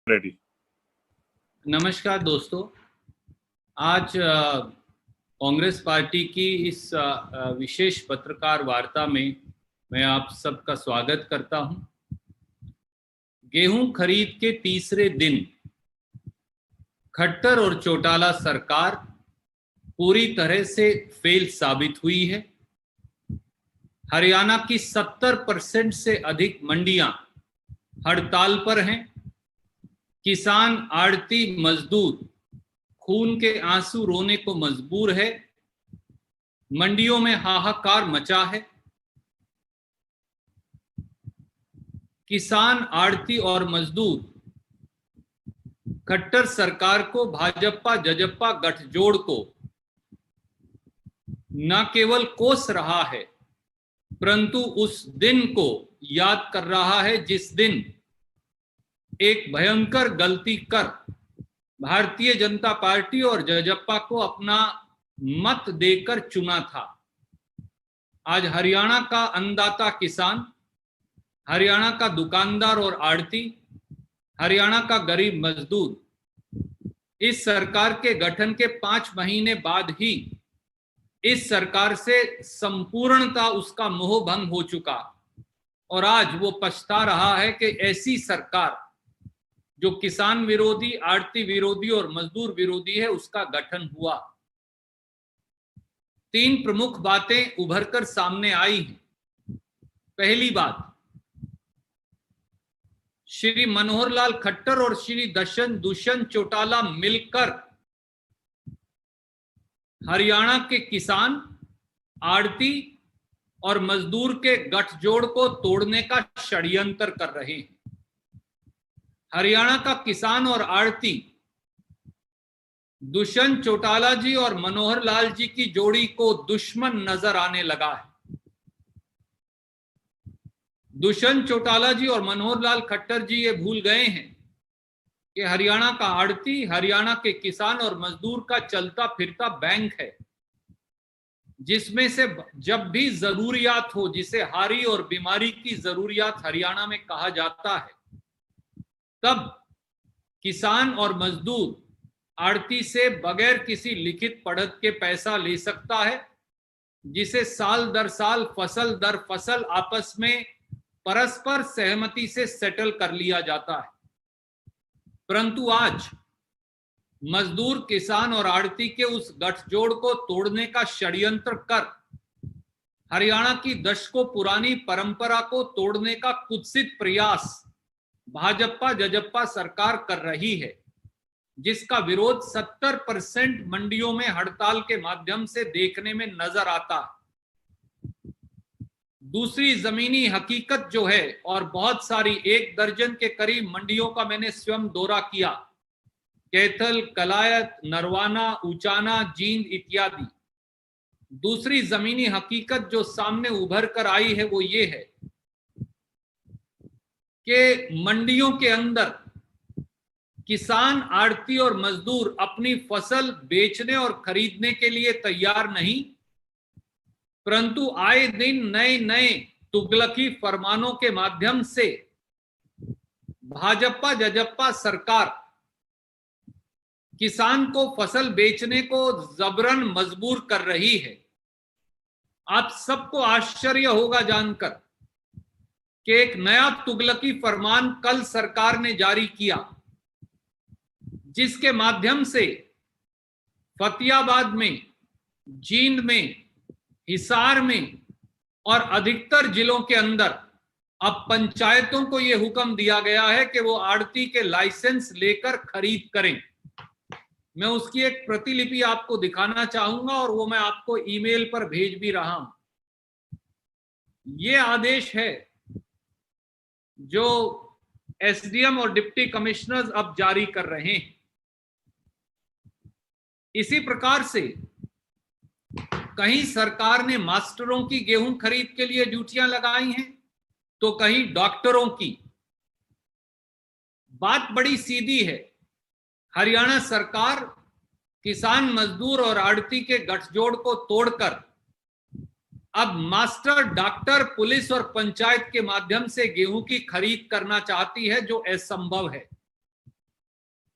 Ready. नमस्कार दोस्तों, आज कांग्रेस पार्टी की इस विशेष पत्रकार वार्ता में मैं आप सबका स्वागत करता हूं। गेहूं खरीद के तीसरे दिन खट्टर और चौटाला सरकार पूरी तरह से फेल साबित हुई है। हरियाणा की 70% से अधिक मंडियां हड़ताल पर हैं। किसान, आड़ती, मजदूर खून के आंसू रोने को मजबूर है। मंडियों में हाहाकार मचा है। किसान, आड़ती और मजदूर खट्टर सरकार को, भाजपा जजप्पा गठजोड़ को न केवल कोस रहा है परंतु उस दिन को याद कर रहा है जिस दिन एक भयंकर गलती कर भारतीय जनता पार्टी और जजप्पा को अपना मत देकर चुना था। आज हरियाणा का अन्नदाता किसान, हरियाणा का दुकानदार और आड़ती, हरियाणा का गरीब मजदूर इस सरकार के गठन के 5 महीने बाद ही इस सरकार से संपूर्णता उसका मोह भंग हो चुका और आज वो पछता रहा है कि ऐसी सरकार जो किसान विरोधी, आड़ती विरोधी और मजदूर विरोधी है, उसका गठन हुआ। 3 प्रमुख बातें उभरकर सामने आई हैं। पहली बात, श्री मनोहर लाल खट्टर और श्री दुष्यंत चौटाला मिलकर हरियाणा के किसान, आड़ती और मजदूर के गठजोड़ को तोड़ने का षड्यंत्र कर रहे हैं। हरियाणा का किसान और आड़ती दुष्यंत चौटाला जी और मनोहर लाल जी की जोड़ी को दुश्मन नजर आने लगा है। दुष्यंत चौटाला जी और मनोहर लाल खट्टर जी ये भूल गए हैं कि हरियाणा का आड़ती, हरियाणा के किसान और मजदूर का चलता फिरता बैंक है, जिसमें से जब भी जरूरियात हो, जिसे हारी और बीमारी की जरूरियात हरियाणा में कहा जाता है, तब किसान और मजदूर आड़ती से बगैर किसी लिखित पढ़त के पैसा ले सकता है, जिसे साल दर साल, फसल दर फसल आपस में परस्पर सहमति से सेटल कर लिया जाता है। परंतु आज मजदूर, किसान और आड़ती के उस गठजोड़ को तोड़ने का षड्यंत्र कर हरियाणा की दशकों पुरानी परंपरा को तोड़ने का कुत्सित प्रयास भाजपा जजप्पा सरकार कर रही है, जिसका विरोध 70% मंडियों में हड़ताल के माध्यम से देखने में नजर आता है। दूसरी जमीनी हकीकत जो है, और बहुत सारी 1 दर्जन के करीब मंडियों का मैंने स्वयं दौरा किया, कैथल, कलायत, नरवाना, उचाना, जींद इत्यादि। दूसरी जमीनी हकीकत जो सामने उभर कर आई है वो ये है कि मंडियों के अंदर किसान, आड़ती और मजदूर अपनी फसल बेचने और खरीदने के लिए तैयार नहीं, परंतु आए दिन नए नए तुगलकी फरमानों के माध्यम से भाजपा जजप्पा सरकार किसान को फसल बेचने को जबरन मजबूर कर रही है। आप सबको आश्चर्य होगा जानकर कि एक नया तुगलकी फरमान कल सरकार ने जारी किया, जिसके माध्यम से फतेहाबाद में, जींद में, हिसार में और अधिकतर जिलों के अंदर अब पंचायतों को यह हुक्म दिया गया है कि वो आड़ती के लाइसेंस लेकर खरीद करें। मैं उसकी एक प्रतिलिपि आपको दिखाना चाहूंगा और वो मैं आपको ईमेल पर भेज भी रहा हूं। ये आदेश है जो एसडीएम और डिप्टी कमिश्नर्स अब जारी कर रहे हैं। इसी प्रकार से कहीं सरकार ने मास्टरों की गेहूं खरीद के लिए ड्यूटियां लगाई हैं, तो कहीं डॉक्टरों की। बात बड़ी सीधी है, हरियाणा सरकार किसान, मजदूर और आड़ती के गठजोड़ को तोड़कर अब मास्टर, डॉक्टर, पुलिस और पंचायत के माध्यम से गेहूं की खरीद करना चाहती है, जो असंभव है।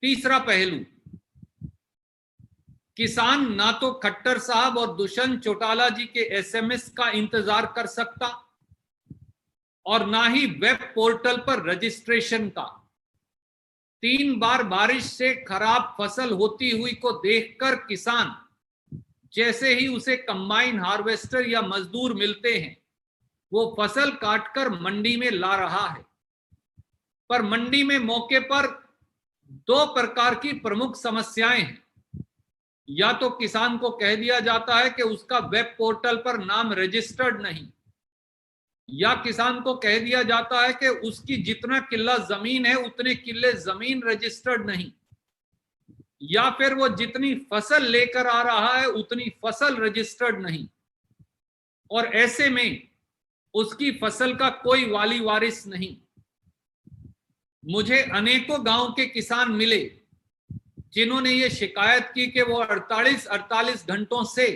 तीसरा पहलू, किसान ना तो खट्टर साहब और दुष्यंत चौटाला जी के एसएमएस का इंतजार कर सकता और ना ही वेब पोर्टल पर रजिस्ट्रेशन का। 3 बार बारिश से खराब फसल होती हुई को देखकर किसान जैसे ही उसे कंबाइन हार्वेस्टर या मजदूर मिलते हैं, वो फसल काटकर मंडी में ला रहा है। पर मंडी में मौके पर 2 प्रकार की प्रमुख समस्याएं हैं। या तो किसान को कह दिया जाता है कि उसका वेब पोर्टल पर नाम रजिस्टर्ड नहीं, या किसान को कह दिया जाता है कि उसकी जितना किल्ला जमीन है उतने किल्ले जमीन रजिस्टर्ड नहीं, या फिर वो जितनी फसल लेकर आ रहा है उतनी फसल रजिस्टर्ड नहीं, और ऐसे में उसकी फसल का कोई वाली वारिस नहीं। मुझे अनेकों गांव के किसान मिले जिन्होंने ये शिकायत की कि वो 48 घंटों से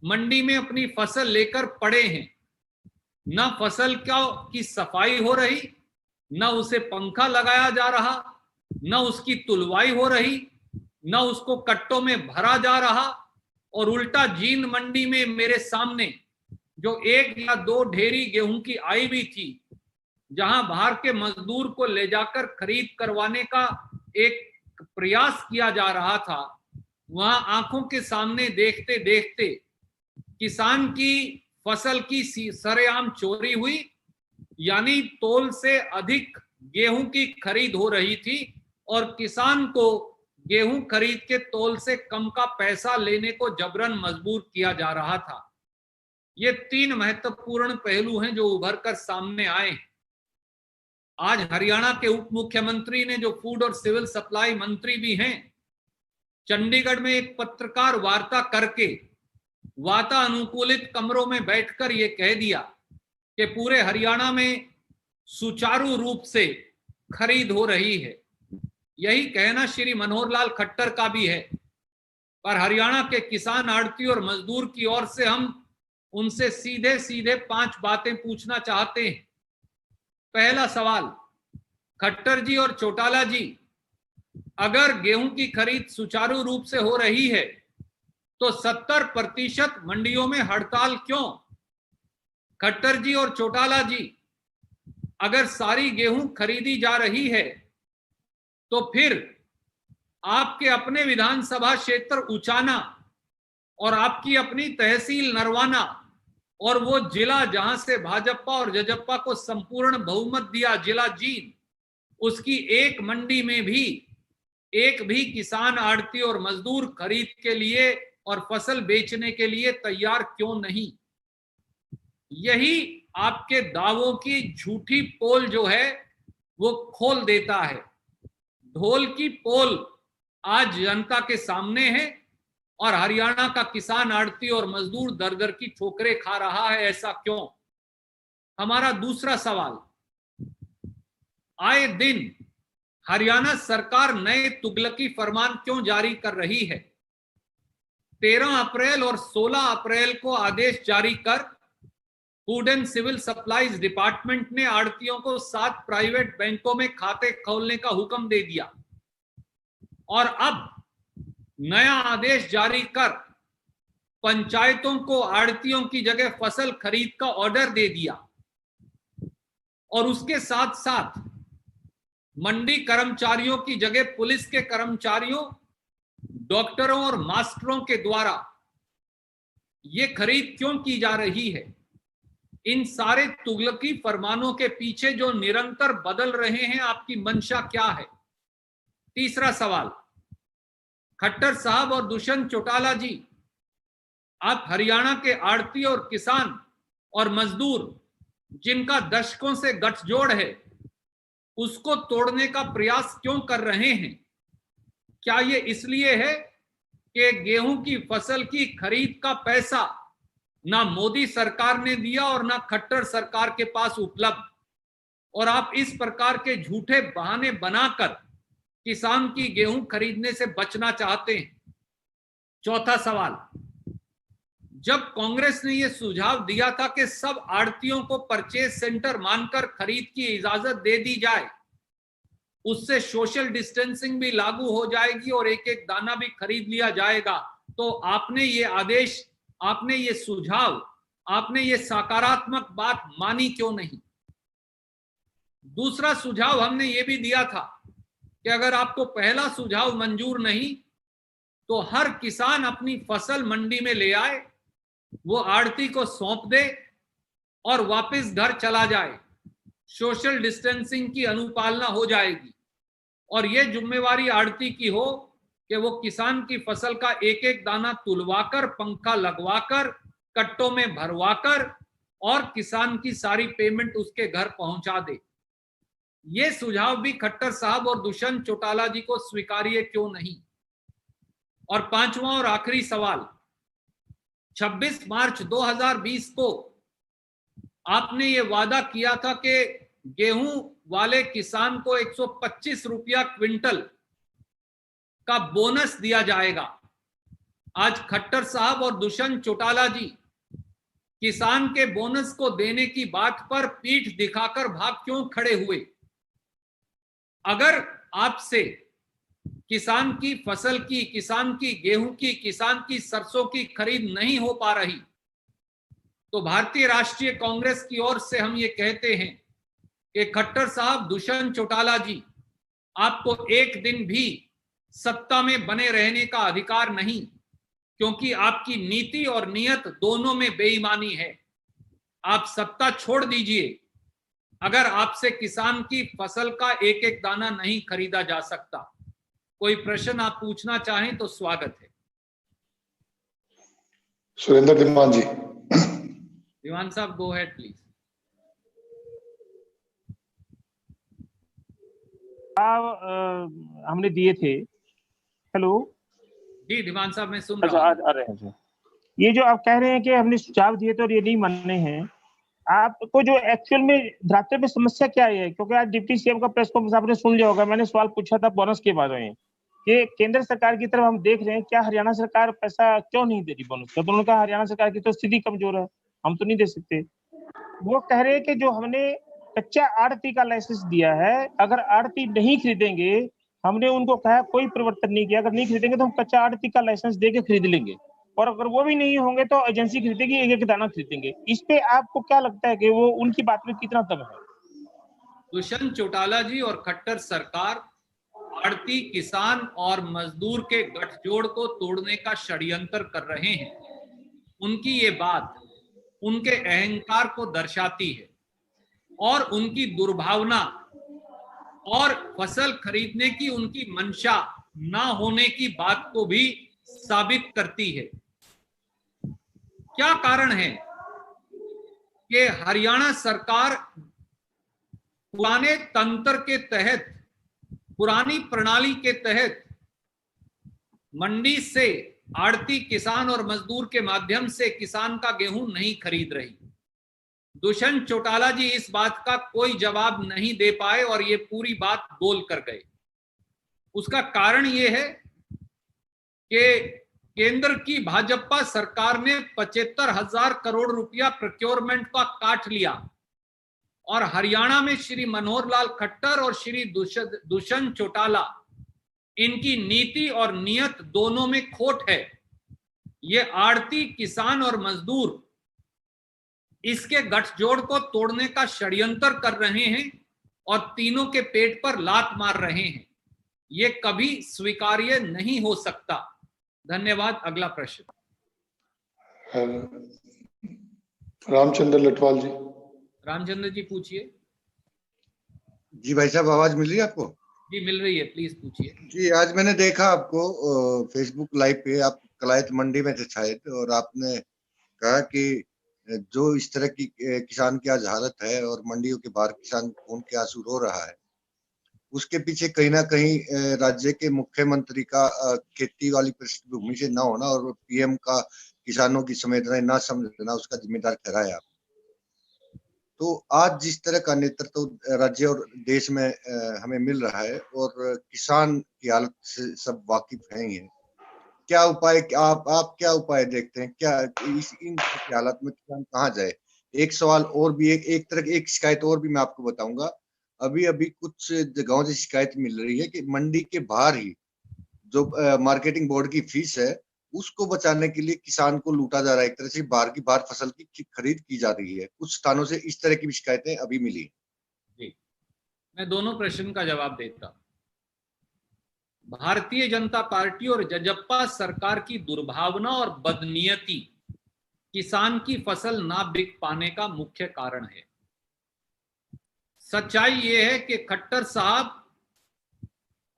मंडी में अपनी फसल लेकर पड़े हैं। न फसल की सफाई हो रही, न उसे पंखा लगाया जा रहा, न उसकी तुलवाई हो रही, न उसको कट्टों में भरा जा रहा, और उल्टा जींद मंडी में मेरे सामने जो 1 या 2 ढेरी गेहूं की आई भी थी, जहां बाहर के मजदूर को ले जाकर खरीद करवाने का एक प्रयास किया जा रहा था, वहां आंखों के सामने देखते देखते किसान की फसल की सरेआम चोरी हुई, यानी तोल से अधिक गेहूं की खरीद हो रही थी और किसान को गेहूं खरीद के तोल से कम का पैसा लेने को जबरन मजबूर किया जा रहा था। ये 3 महत्वपूर्ण पहलू हैं जो उभर कर सामने आए। आज हरियाणा के उप मुख्यमंत्री ने, जो फूड और सिविल सप्लाई मंत्री भी हैं, चंडीगढ़ में एक पत्रकार वार्ता करके वातानुकूलित कमरों में बैठकर ये कह दिया कि पूरे हरियाणा में सुचारू रूप से खरीद हो रही है। यही कहना श्री मनोहर लाल खट्टर का भी है। पर हरियाणा के किसान, आड़ती और मजदूर की ओर से हम उनसे सीधे सीधे 5 बातें पूछना चाहते हैं। पहला सवाल, खट्टर जी और चौटाला जी, अगर गेहूं की खरीद सुचारू रूप से हो रही है तो 70% मंडियों में हड़ताल क्यों? खट्टर जी और चौटाला जी, अगर सारी गेहूं खरीदी जा रही है तो फिर आपके अपने विधानसभा क्षेत्र उचाना और आपकी अपनी तहसील नरवाना और वो जिला जहां से भाजपा और जजप्पा को संपूर्ण बहुमत दिया, जिला जींद, उसकी एक मंडी में भी एक भी किसान, आड़ती और मजदूर खरीद के लिए और फसल बेचने के लिए तैयार क्यों नहीं? यही आपके दावों की झूठी पोल जो है वो खोल देता है। ढोल की पोल आज जनता के सामने है और हरियाणा का किसान, आड़ती और मजदूर दर दर की ठोकरें खा रहा है। ऐसा क्यों? हमारा दूसरा सवाल, आए दिन हरियाणा सरकार नए तुगलकी फरमान क्यों जारी कर रही है? 13 अप्रैल और 16 अप्रैल को आदेश जारी कर food and civil supplies department ने आड़तियों को 7 प्राइवेट बैंकों में खाते खोलने का हुक्म दे दिया और अब नया आदेश जारी कर पंचायतों को आड़तियों की जगह फसल खरीद का ऑर्डर दे दिया और उसके साथ साथ मंडी कर्मचारियों की जगह पुलिस के कर्मचारियों, डॉक्टरों और मास्टरों के द्वारा ये खरीद क्यों की जा रही है? इन सारे तुगलकी फरमानों के पीछे जो निरंतर बदल रहे हैं, आपकी मंशा क्या है? तीसरा सवाल, खट्टर साहब और दुष्यंत चौटाला जी, आप हरियाणा के आड़ती और किसान और मजदूर जिनका दशकों से गठजोड़ है, उसको तोड़ने का प्रयास क्यों कर रहे हैं? क्या ये इसलिए है कि गेहूं की फसल की खरीद का पैसा ना मोदी सरकार ने दिया और ना खट्टर सरकार के पास उपलब्ध, और आप इस प्रकार के झूठे बहाने बनाकर किसान की गेहूं खरीदने से बचना चाहते हैं? चौथा सवाल, जब कांग्रेस ने यह सुझाव दिया था कि सब आड़तियों को परचेज सेंटर मानकर खरीद की इजाजत दे दी जाए, उससे सोशल डिस्टेंसिंग भी लागू हो जाएगी और एक एक दाना भी खरीद लिया जाएगा। तो आपने ये आदेश, आपने ये सुझाव, आपने ये सकारात्मक बात मानी क्यों नहीं? दूसरा सुझाव हमने ये भी दिया था कि अगर आपको पहला सुझाव मंजूर नहीं तो हर किसान अपनी फसल मंडी में ले आए, वो आड़ती को सौंप दे और वापस घर चला जाए। सोशल डिस्टेंसिंग की अनुपालना हो जाएगी और ये जिम्मेवारी आड़ती की हो कि वो किसान की फसल का एक एक दाना तुलवाकर, पंखा लगवाकर, कट्टों में भरवाकर और किसान की सारी पेमेंट उसके घर पहुंचा दे। ये सुझाव भी खट्टर साहब और दुष्यंत चौटाला जी को स्वीकार्य क्यों नहीं? और पांचवा और आखिरी सवाल, 26 मार्च 2020 को आपने ये वादा किया था कि गेहूं वाले किसान को 125 रुपया क्विंटल का बोनस दिया जाएगा। आज खट्टर साहब और दुष्यंत चौटाला जी किसान के बोनस को देने की बात पर पीठ दिखाकर भाग क्यों खड़े हुए? अगर आपसे किसान की फसल की, किसान की गेहूं की, किसान की सरसों की खरीद नहीं हो पा रही तो भारतीय राष्ट्रीय कांग्रेस की ओर से हम ये कहते हैं कि खट्टर साहब, दुष्यंत चौटाला जी, आपको एक दिन भी सत्ता में बने रहने का अधिकार नहीं, क्योंकि आपकी नीति और नियत दोनों में बेईमानी है। आप सत्ता छोड़ दीजिए अगर आपसे किसान की फसल का एक एक दाना नहीं खरीदा जा सकता। कोई प्रश्न आप पूछना चाहें तो स्वागत है। सुरेंद्र धीमान जी। दीवान साहब, गो हेड प्लीज। हमने दिए थे। हेलो जी दीवान साहब, मैं सुन रहा हूं। आ रहे हैं। ये जो आप कह रहे हैं कि हमने सुझाव दिए थे और ये नहीं मानने हैं, आपको जो एक्चुअल में धरातल पे समस्या क्या है? क्योंकि आज डिप्टी सीएम का प्रेस कॉन्फ्रेंस आपने सुन लिया होगा, मैंने सवाल पूछा था बोनस के बारे में कि केंद्र सरकार की तरफ हम देख रहे हैं, क्या हरियाणा सरकार पैसा क्यों नहीं दे रही बोनस का? तो उन्होंने कहा हरियाणा सरकार की तो स्थिति कमजोर है, हम तो नहीं दे सकते। वो कह रहे हैं कि जो हमने कच्चा आड़ती का लाइसेंस दिया है, अगर आड़ती नहीं खरीदेंगे, हमने उनको कहा कोई परिवर्तन नहीं किया, अगर नहीं खरीदेंगे तो हम कच्चा आड़ती का लाइसेंस देके खरीद लेंगे, और अगर वो भी नहीं होंगे तो एजेंसी खरीदेगी, एक एक दाना खरीदेंगे। इस पे आपको क्या लगता है कि वो उनकी बात में कितना दम है? दुष्यंत चौटाला जी और खट्टर सरकार आड़ती, किसान और मजदूर के गठजोड़ को तोड़ने का षड्यंत्र कर रहे हैं। उनकी ये बात उनके अहंकार को दर्शाती है और उनकी दुर्भावना और फसल खरीदने की उनकी मंशा ना होने की बात को भी साबित करती है। क्या कारण है कि हरियाणा सरकार पुराने तंत्र के तहत, पुरानी प्रणाली के तहत मंडी से आड़ती, किसान और मजदूर के माध्यम से किसान का गेहूं नहीं खरीद रही? दुष्यंत चौटाला जी इस बात का कोई जवाब नहीं दे पाए और ये पूरी बात बोल कर गए। उसका कारण ये है कि केंद्र की भाजपा सरकार ने 75,000 करोड़ रुपया प्रोक्योरमेंट का काट लिया और हरियाणा में श्री मनोहर लाल खट्टर और श्री दुष्यंत चौटाला, इनकी नीति और नियत दोनों में खोट है। ये आड़ती, किसान और मजदूर इसके गठजोड़ को तोड़ने का षड्यंत्र कर रहे हैं और तीनों के पेट पर लात मार रहे हैं। ये कभी स्वीकार्य नहीं हो सकता। धन्यवाद। अगला प्रश्न रामचंद्र लटवाल जी। रामचंद्र जी पूछिए। जी भाई साहब, आवाज मिल रही है आपको? जी मिल रही है, प्लीज पूछिए। जी, आज मैंने देखा आपको फेसबुक लाइव पे, आप कलायत मंडी में थे शायद, और आपने कहा कि जो इस तरह की किसान की आज हालत है और मंडियों के बाहर किसान खून के आंसू रो रहा है, उसके पीछे कहीं ना कहीं राज्य के मुख्यमंत्री का खेती वाली पृष्ठभूमि से ना होना और पीएम का किसानों की संवेदनाएं ना समझना, उसका जिम्मेदार ठहराया आप। तो आज जिस तरह का नेतृत्व राज्य और देश में हमें मिल रहा है और किसान की हालत से सब वाकिफ हैं ही हैं, क्या उपाय, आप क्या उपाय देखते हैं? क्या इन हालत में किसान कहाँ जाए? एक सवाल और भी, एक तरह की एक शिकायत और भी मैं आपको बताऊंगा। अभी अभी कुछ जगहों से शिकायत मिल रही है कि मंडी के बाहर ही जो मार्केटिंग बोर्ड की फीस है उसको बचाने के लिए किसान को लूटा जा रहा है, एक तरह से बाहर फसल की खरीद की जा रही है। कुछ स्थानों से इस तरह की भी शिकायतें अभी मिली। जी, मैं दोनों प्रश्न का जवाब देता हूं। भारतीय जनता पार्टी और जजप्पा सरकार की दुर्भावना और बदनीयती किसान की फसल ना बिक पाने का मुख्य कारण है। सच्चाई यह है कि खट्टर साहब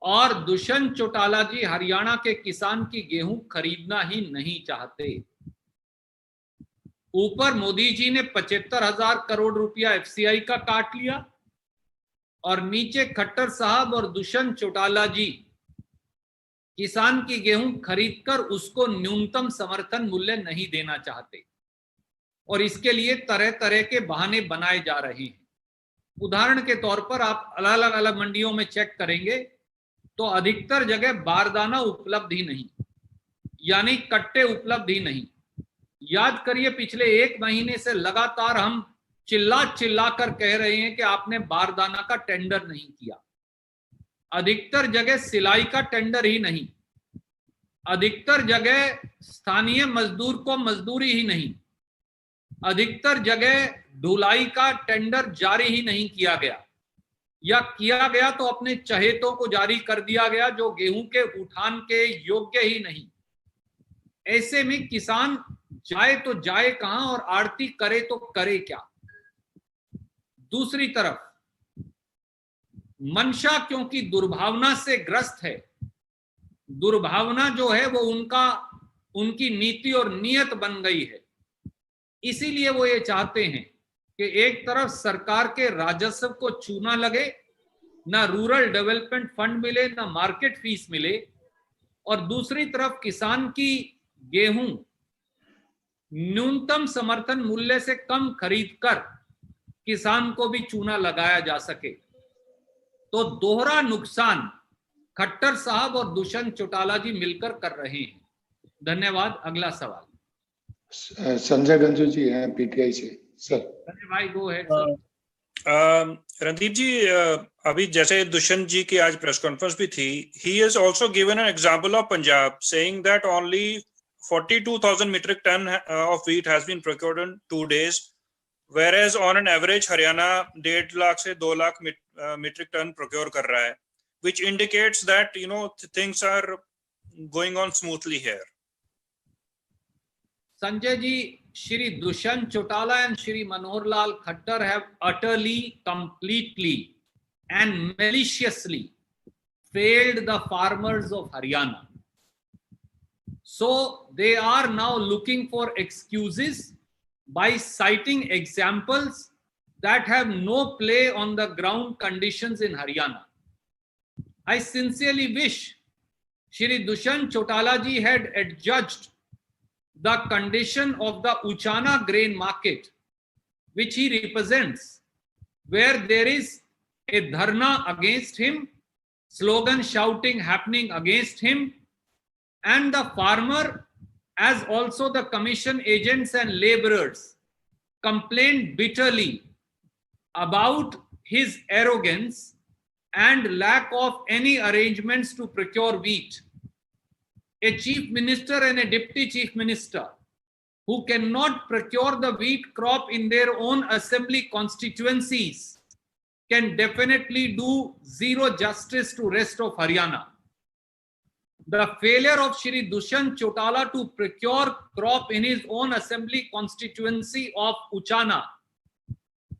और दुष्यंत चौटाला जी हरियाणा के किसान की गेहूं खरीदना ही नहीं चाहते। ऊपर मोदी जी ने 75,000 करोड़ रुपया एफसीआई का काट लिया और नीचे खट्टर साहब और दुष्यंत चौटाला जी किसान की गेहूं खरीदकर उसको न्यूनतम समर्थन मूल्य नहीं देना चाहते और इसके लिए तरह तरह के बहाने बनाए जा रहे हैं। उदाहरण के तौर पर आप अलग अलग मंडियों में चेक करेंगे तो अधिकतर जगह बारदाना उपलब्ध ही नहीं, यानी कट्टे उपलब्ध ही नहीं। याद करिए, पिछले 1 महीने से लगातार हम चिल्ला कर कह रहे हैं कि आपने बारदाना का टेंडर नहीं किया। अधिकतर जगह सिलाई का टेंडर ही नहीं, अधिकतर जगह स्थानीय मजदूर को मजदूरी ही नहीं, अधिकतर जगह ढुलाई का टेंडर जारी ही नहीं किया गया, या किया गया तो अपने चहेतों को जारी कर दिया गया जो गेहूं के उठान के योग्य ही नहीं। ऐसे में किसान जाए तो जाए कहां और आड़ती करे तो करे क्या। दूसरी तरफ मंशा क्योंकि दुर्भावना से ग्रस्त है, दुर्भावना जो है वो उनकी नीति और नियत बन गई है। इसीलिए वो ये चाहते हैं कि एक तरफ सरकार के राजस्व को चूना लगे, ना रूरल डेवलपमेंट फंड मिले, ना मार्केट फीस मिले, और दूसरी तरफ किसान की गेहूं न्यूनतम समर्थन मूल्य से कम खरीदकर किसान को भी चूना लगाया जा सके। तो दोहरा नुकसान खट्टर साहब और दुष्यंत चौटाला जी मिलकर कर रहे हैं। धन्यवाद। अगला सवाल संजय गंजू जी हैं पीटीआई से। सर संजय भाई गो है। रणदीप जी, अभी जैसे दुष्यंत जी की आज प्रेस कॉन्फ्रेंस भी थी, he has also given an example of Punjab saying that only 42,000 metric ton of wheat has been procured in 2 days, whereas on an average Haryana 1.5 lakh से 2 लाख metric ton procure कर रहा है, which indicates that things are going on smoothly here. Sanjay ji, Shri Dushyanth Chautala and Shri Manohar Lal Khattar have utterly, completely and maliciously failed the farmers of Haryana. So they are now looking for excuses by citing examples that have no play on the ground conditions in Haryana. I sincerely wish Shri Dushyanth Chautala ji had adjudged the condition of the Uchana grain market, which he represents, where there is a dharna against him, slogan shouting happening against him, and the farmer, as also the commission agents and laborers, complained bitterly about his arrogance and lack of any arrangements to procure wheat. A chief minister and a deputy chief minister who cannot procure the wheat crop in their own assembly constituencies can definitely do zero justice to rest of Haryana. The failure of Shri Dushyanth Chautala to procure crop in his own assembly constituency of Uchana,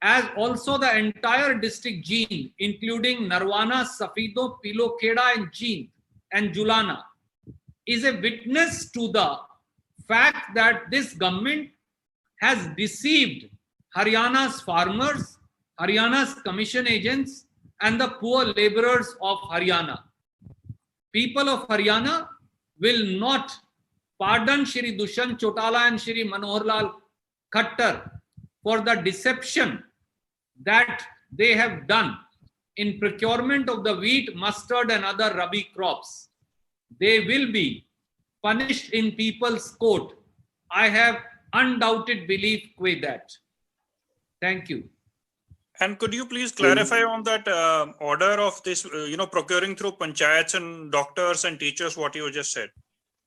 as also the entire district Jeend, including Narwana, Safido, Pilokheda and Jeend and Julana, is a witness to the fact that this government has deceived Haryana's farmers, Haryana's commission agents, and the poor laborers of Haryana. People of Haryana will not pardon Shri Dushyanth Chautala and Shri Manohar Lal Khattar for the deception that they have done in procurement of the wheat, mustard, and other rabi crops. They will be punished in people's court. I have undoubted belief with that. Thank you. And could you please clarify on that order of this, procuring through panchayats and doctors and teachers, what you just said?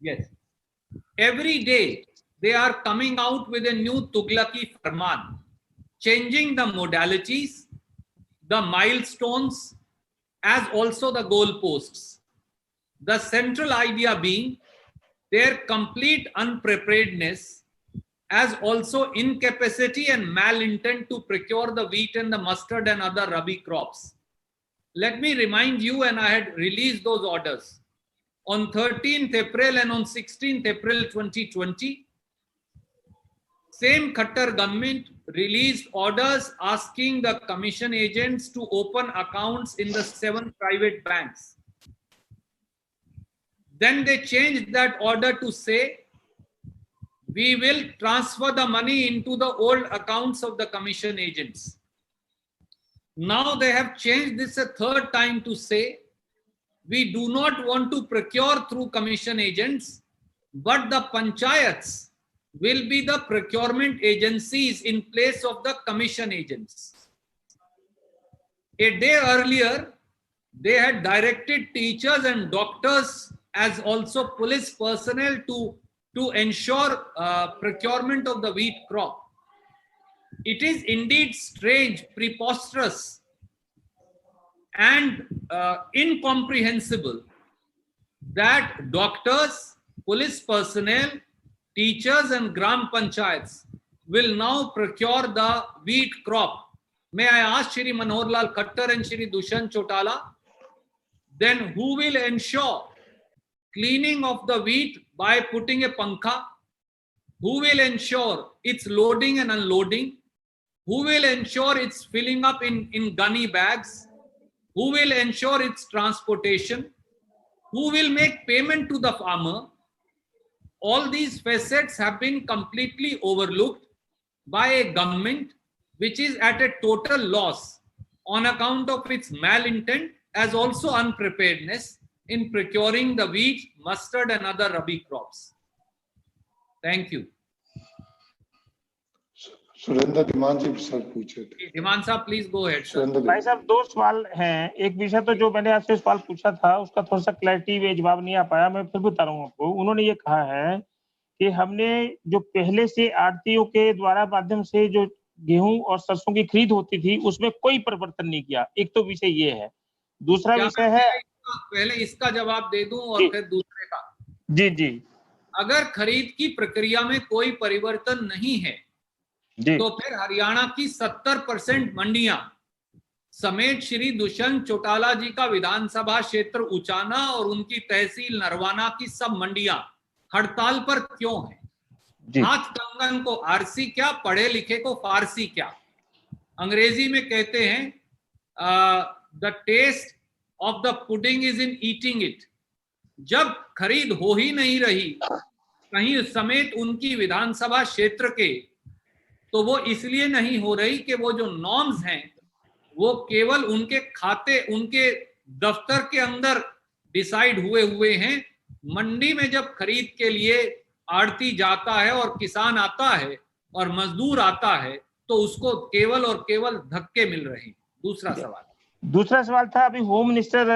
Yes. Every day they are coming out with a new Tughlaqi Farman, changing the modalities, the milestones, as also the goalposts. The central idea being their complete unpreparedness, as also incapacity and malintent to procure the wheat and the mustard and other rabi crops. Let me remind you, and I had released those orders. On 13th April and on 16th April 2020, same Khattar government released orders asking the commission agents to open accounts in the 7 private banks. Then they changed that order to say, we will transfer the money into the old accounts of the commission agents. Now they have changed this a third time to say, we do not want to procure through commission agents, but the panchayats will be the procurement agencies in place of the commission agents. A day earlier, they had directed teachers and doctors as also police personnel to ensure procurement of the wheat crop. It is indeed strange, preposterous, and incomprehensible that doctors, police personnel, teachers and gram panchayats will now procure the wheat crop. May I ask Shri Manohar Lal Khattar and Shri Dushyant Chautala, then who will ensure cleaning of the wheat by putting a pankha? Who will ensure its loading and unloading? Who will ensure its filling up in gunny bags? Who will ensure its transportation? Who will make payment to the farmer? All these facets have been completely overlooked by a government which is at a total loss on account of its malintent as also unpreparedness in procuring the wheat, mustard and other rabi crops. Thank you. Surendra Dhiman ji sir पूछे थे। धीमान साहब please go ahead sir. भाई साहब 2 सवाल हैं। एक विषय तो जो मैंने आपसे सवाल पूछा था उसका थोड़ा सा क्लैरिटी में जवाब नहीं आ पाया, मैं फिर बता रहा हूँ आपको। उन्होंने ये कहा है कि हमने जो पहले से आड़तियों के द्वारा माध्यम से जो गेहूं और सरसों की खरीद होती थी उसमें कोई परिवर्तन नहीं किया। एक तो विषय ये है। दूसरा विषय है, पहले इसका जवाब दे दूं और फिर दूसरे का। जी जी। अगर खरीद की प्रक्रिया में कोई परिवर्तन नहीं है तो फिर हरियाणा की 70% मंडियां समेत श्री दुष्यंत चौटाला जी का विधानसभा क्षेत्र उचाना और उनकी तहसील नरवाना की सब मंडियां हड़ताल पर क्यों हैं? हाथ कंगन को आरसी क्या, पढ़े लिखे को फारसी क्या। अंग्रेजी में कहते हैं the test of the pudding is in eating it. जब खरीद हो ही नहीं रही कहीं समेत उनकी विधानसभा क्षेत्र के, तो वो इसलिए नहीं हो रही कि वो जो नॉर्म्स हैं वो केवल उनके खाते, उनके दफ्तर के अंदर डिसाइड हुए हैं। मंडी में जब खरीद के लिए आड़ती जाता है और किसान आता है और मजदूर आता है तो उसको केवल और केवल धक्के मिल रहे हैं। दूसरा सवाल था, अभी होम मिनिस्टर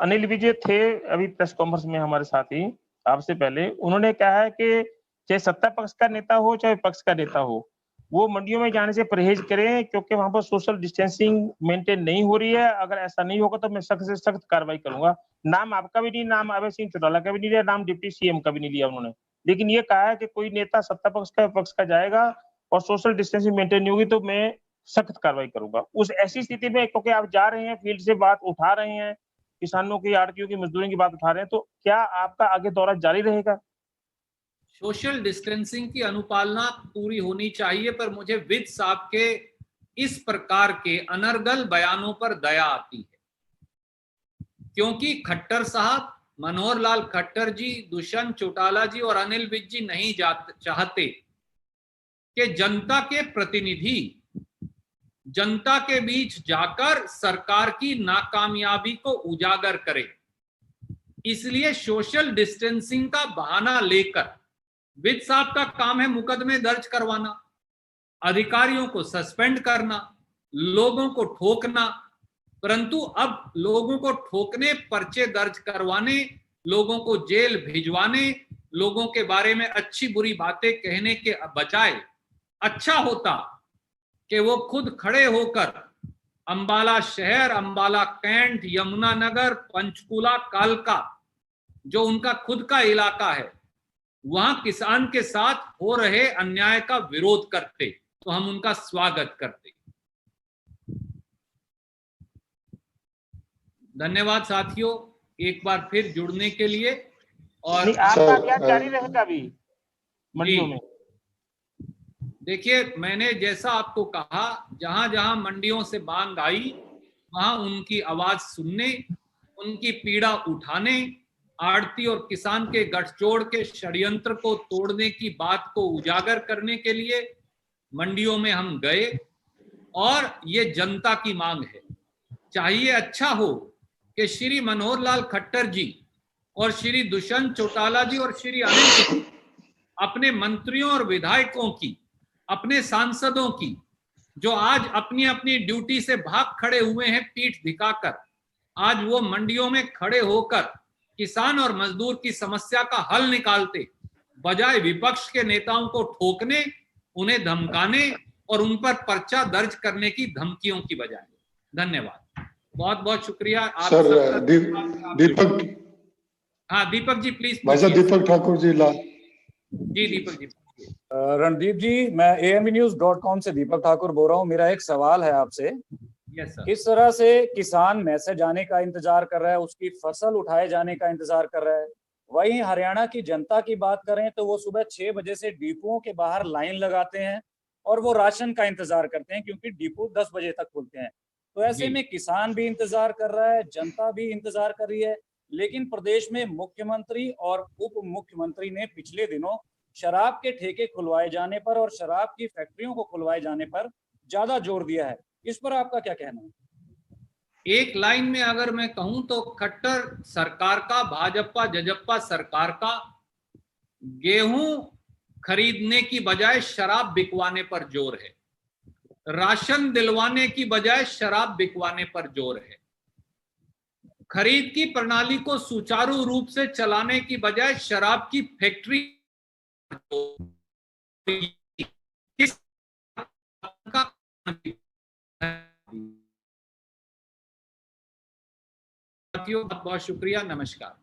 अनिल विजय थे अभी प्रेस कॉन्फ्रेंस में हमारे साथ ही आपसे पहले। उन्होंने कहा है कि चाहे सत्ता पक्ष का नेता हो चाहे पक्ष का नेता हो, वो मंडियों में जाने से परहेज करें क्योंकि वहां पर सोशल डिस्टेंसिंग मेंटेन नहीं हो रही है। अगर ऐसा नहीं होगा तो मैं सख्त से सख्त कार्रवाई करूंगा। नाम आपका भी नहीं, नाम अभय सिंह चौटाला का भी नहीं लिया, नाम डिप्टी सीएम का भी नहीं लिया उन्होंने, लेकिन ये कहा है कि कोई नेता सत्ता पक्ष का पक्ष का जाएगा और सोशल डिस्टेंसिंग मेंटेन नहीं होगी तो मैं सख्त कार्रवाई करूंगा। उस ऐसी स्थिति में क्योंकि आप जा रहे हैं, फील्ड से बात उठा रहे हैं, किसानों की, आड़तियों की, मजदूरों की बात उठा रहे हैं, तो क्या आपका आगे दौरा जारी रहेगा? सोशल डिस्टेंसिंग की अनुपालना पूरी होनी चाहिए, पर मुझे विद साहब के इस प्रकार के अनर्गल बयानों पर दया आती है, क्योंकि खट्टर साहब, मनोहर लाल खट्टर जी, दुष्यंत चौटाला जी और अनिल विज जी नहीं चाहते कि जनता के प्रतिनिधि जनता के बीच जाकर सरकार की नाकामयाबी को उजागर करे। इसलिए सोशल डिस्टेंसिंग का बहाना लेकर विद साहब का काम है मुकदमे दर्ज करवाना, अधिकारियों को सस्पेंड करना, लोगों को ठोकना, परंतु अब लोगों को ठोकने, पर्चे दर्ज करवाने, लोगों को जेल भिजवाने, लोगों के बारे में अच्छी बुरी बातें कहने के बजाय अच्छा होता कि वो खुद खड़े होकर अंबाला शहर, अंबाला कैंट, यमुनानगर, पंचकुला, कालका, जो उनका खुद का इलाका है, वहां किसान के साथ हो रहे अन्याय का विरोध करते, तो हम उनका स्वागत करते। धन्यवाद साथियों, एक बार फिर जुड़ने के लिए। और आपका अभियान जारी रहेगा अभी मंडियों में? देखिए, मैंने जैसा आपको कहा, जहां जहां मंडियों से मांग आई, वहां उनकी आवाज सुनने, उनकी पीड़ा उठाने, आड़ती और किसान के गठजोड़ के षड्यंत्र को तोड़ने की बात को उजागर करने के लिए मंडियों में हम गए। और ये जनता की मांग है। चाहिए अच्छा हो कि श्री मनोहर लाल खट्टर जी और श्री दुष्यंत चौटाला जी और श्री अनिल जी अपने मंत्रियों और विधायकों की, अपने सांसदों की, जो आज अपनी अपनी ड्यूटी से भाग खड़े हुए हैं पीठ दिखाकर, आज वो मंडियों में खड़े होकर किसान और मजदूर की समस्या का हल निकालते, बजाय विपक्ष के नेताओं को ठोकने, उन्हें धमकाने और उन पर पर्चा दर्ज करने की धमकियों की बजाय। धन्यवाद, बहुत बहुत शुक्रिया। आप सर सबका दीपक, हाँ दीपक जी प्लीज। भाई साहब दीपक ठाकुर जी जी दीपक जी। रणदीप जी, मैं AMVnews.com से दीपक ठाकुर बोल रहा हूँ। मेरा एक सवाल है आपसे। Yes sir. किस तरह से किसान मैसेज आने का इंतजार कर रहा है, उसकी फसल उठाए जाने का इंतजार कर रहा है, वहीं हरियाणा की जनता की बात करें तो वो सुबह 6 बजे से डिपुओं के बाहर लाइन लगाते हैं और वो राशन का इंतजार करते हैं, क्योंकि डिपो 10 बजे तक खुलते हैं। तो ऐसे में किसान भी इंतजार कर रहा है, जनता भी इंतजार कर रही है, लेकिन प्रदेश में मुख्यमंत्री और उप मुख्यमंत्री ने पिछले दिनों शराब के ठेके खुलवाए जाने पर और शराब की फैक्ट्रियों को खुलवाए जाने पर ज्यादा जोर दिया है। इस पर आपका क्या कहना है? एक लाइन में अगर मैं कहूं तो खट्टर सरकार का, भाजपा जजप्पा सरकार का गेहूं खरीदने की बजाय शराब बिकवाने पर जोर है, राशन दिलवाने की बजाय शराब बिकवाने पर जोर है, खरीद की प्रणाली को सुचारू रूप से चलाने की बजाय शराब की फैक्ट्री बहुत बहुत शुक्रिया, नमस्कार।